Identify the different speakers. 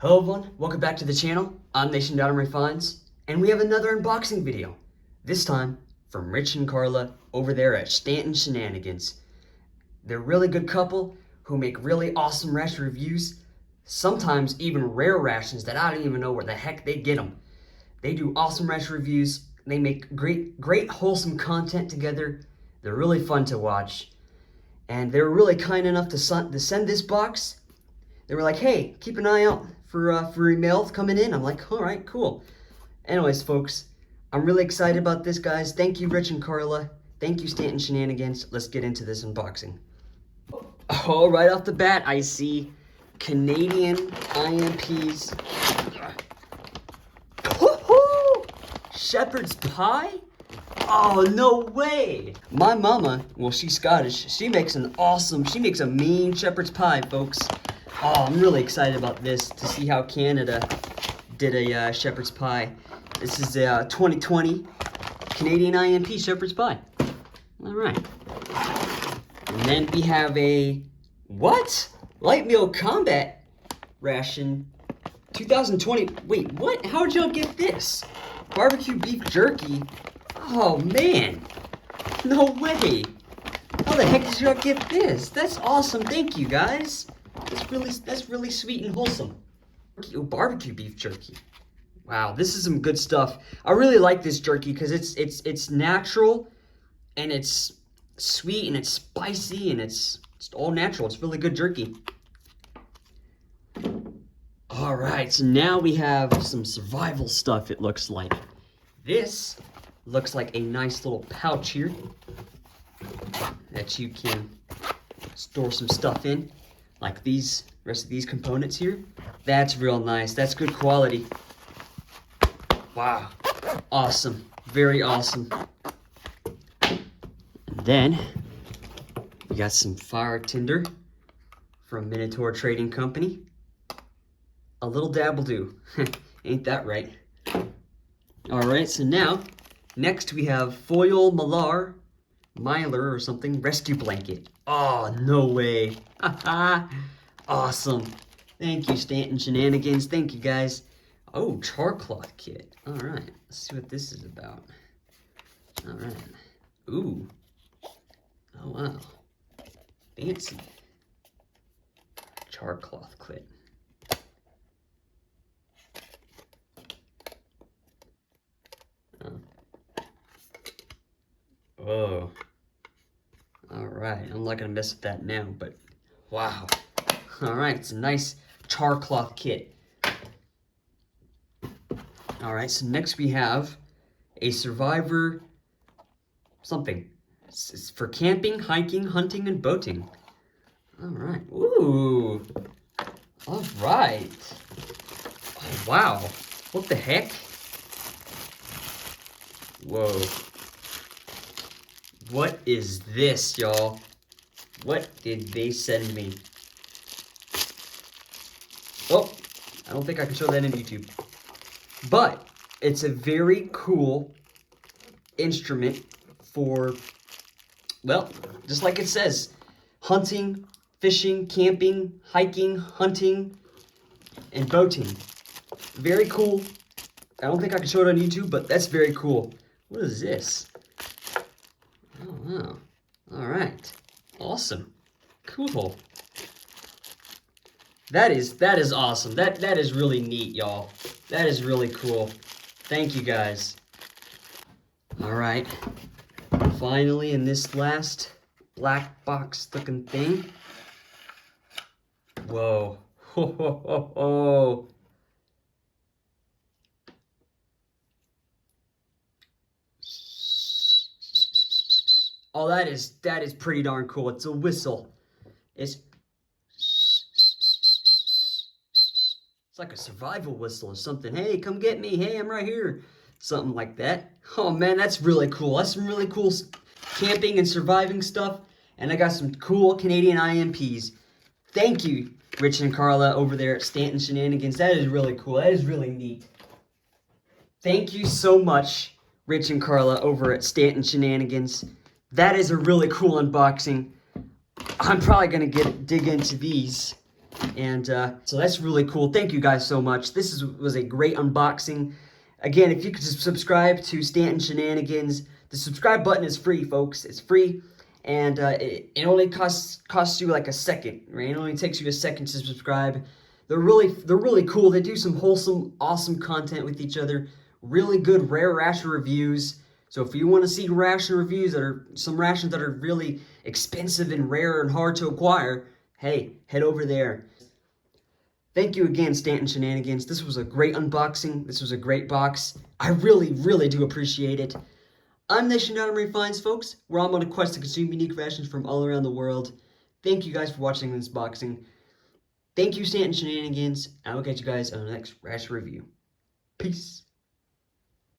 Speaker 1: Hello everyone, welcome back to the channel. I'm Nation.MREfinds, and we have another unboxing video. This time from Rich and Carla over there at Stantons Shenanigans. They're a really good couple who make really awesome ration reviews, sometimes even rare rations that I don't even know where the heck they get them. They do awesome ration reviews, they make great wholesome content together. They're really fun to watch, and they were really kind enough to send this box. They were like, hey, keep an eye out for email coming in. I'm like, all right, cool. Anyways, folks, I'm really excited about this, guys. Thank you, Rich and Carla. Thank you, Stantons Shenanigans. Let's get into this unboxing. Oh, right off the bat, I see Canadian IMPs. Woohoo! Shepherd's pie? Oh, no way! My mama, well, she's Scottish. She makes a mean shepherd's pie, folks. Oh, I'm really excited about this to see how Canada did a shepherd's pie. This is a 2020 Canadian IMP shepherd's pie. All right. And then we have a, what? Light meal combat ration 2020. Wait, what? How'd y'all get this? Barbecue beef jerky. Oh, man. No way. How the heck did y'all get this? That's awesome. Thank you, guys. That's really sweet and wholesome. Oh, barbecue beef jerky. Wow, this is some good stuff. I really like this jerky because it's natural and it's sweet and it's spicy and it's all natural. It's really good jerky. All right, so now we have some survival stuff, it looks like. This looks like a nice little pouch here that you can store some stuff in. Like these, rest of these components here. That's real nice. That's good quality. Wow. Awesome. Very awesome. And then, we got some fire tinder from Minotaur Trading Company. A little dabble-do. Ain't that right? Alright, so now, next we have foil mylar or something, rescue blanket. Oh, no way. Awesome. Thank you, Stantons Shenanigans. Thank you, guys. Oh, char cloth kit. All right. Let's see what this is about. All right. Ooh. Oh, wow. Fancy. Char cloth kit. Oh. All right, I'm not gonna mess with that now, but wow. All right, it's a nice char cloth kit. All right, so next we have a Survivor something. It's for camping, hiking, hunting, and boating. All right, ooh. All right. Oh, wow, what the heck? Whoa. What is this, y'all? What did they send me? Oh, I don't think I can show that in YouTube. But it's a very cool instrument for, well, just like it says, hunting, fishing, camping, hiking, hunting, and boating. Very cool. I don't think I can show it on YouTube, but that's very cool. What is this? Oh, wow. All right. Awesome. Cool. That is awesome. That is really neat, y'all. That is really cool. Thank you, guys. All right. Finally, in this last black box looking thing. Whoa. Ho, ho, ho, ho. Oh, that is pretty darn cool. It's a whistle. It's like a survival whistle or something. Hey, come get me. Hey, I'm right here. Something like that. Oh, man, that's really cool. That's some really cool camping and surviving stuff. And I got some cool Canadian IMPs. Thank you, Rich and Carla over there at Stantons Shenanigans. That is really cool. That is really neat. Thank you so much, Rich and Carla over at Stantons Shenanigans. That is a really cool unboxing. I'm probably going to dig into these And so that's really cool. Thank you guys so much. This was a great unboxing. Again, if you could just subscribe to Stanton Shenanigans, the subscribe button is free, folks. It's free, and it only costs you like a second, right? It only takes you a second to subscribe. They're really cool. They do some wholesome, awesome content with each other. Really good rare ration reviews. So if you want to see ration reviews some rations that are really expensive and rare and hard to acquire, hey, head over there. Thank you again, Stanton Shenanigans. This was a great unboxing. This was a great box. I really do appreciate it. I'm Nation.MREfinds, folks, where I'm on a quest to consume unique rations from all around the world. Thank you guys for watching this boxing. Thank you, Stanton Shenanigans. I will catch you guys on the next ration review. Peace.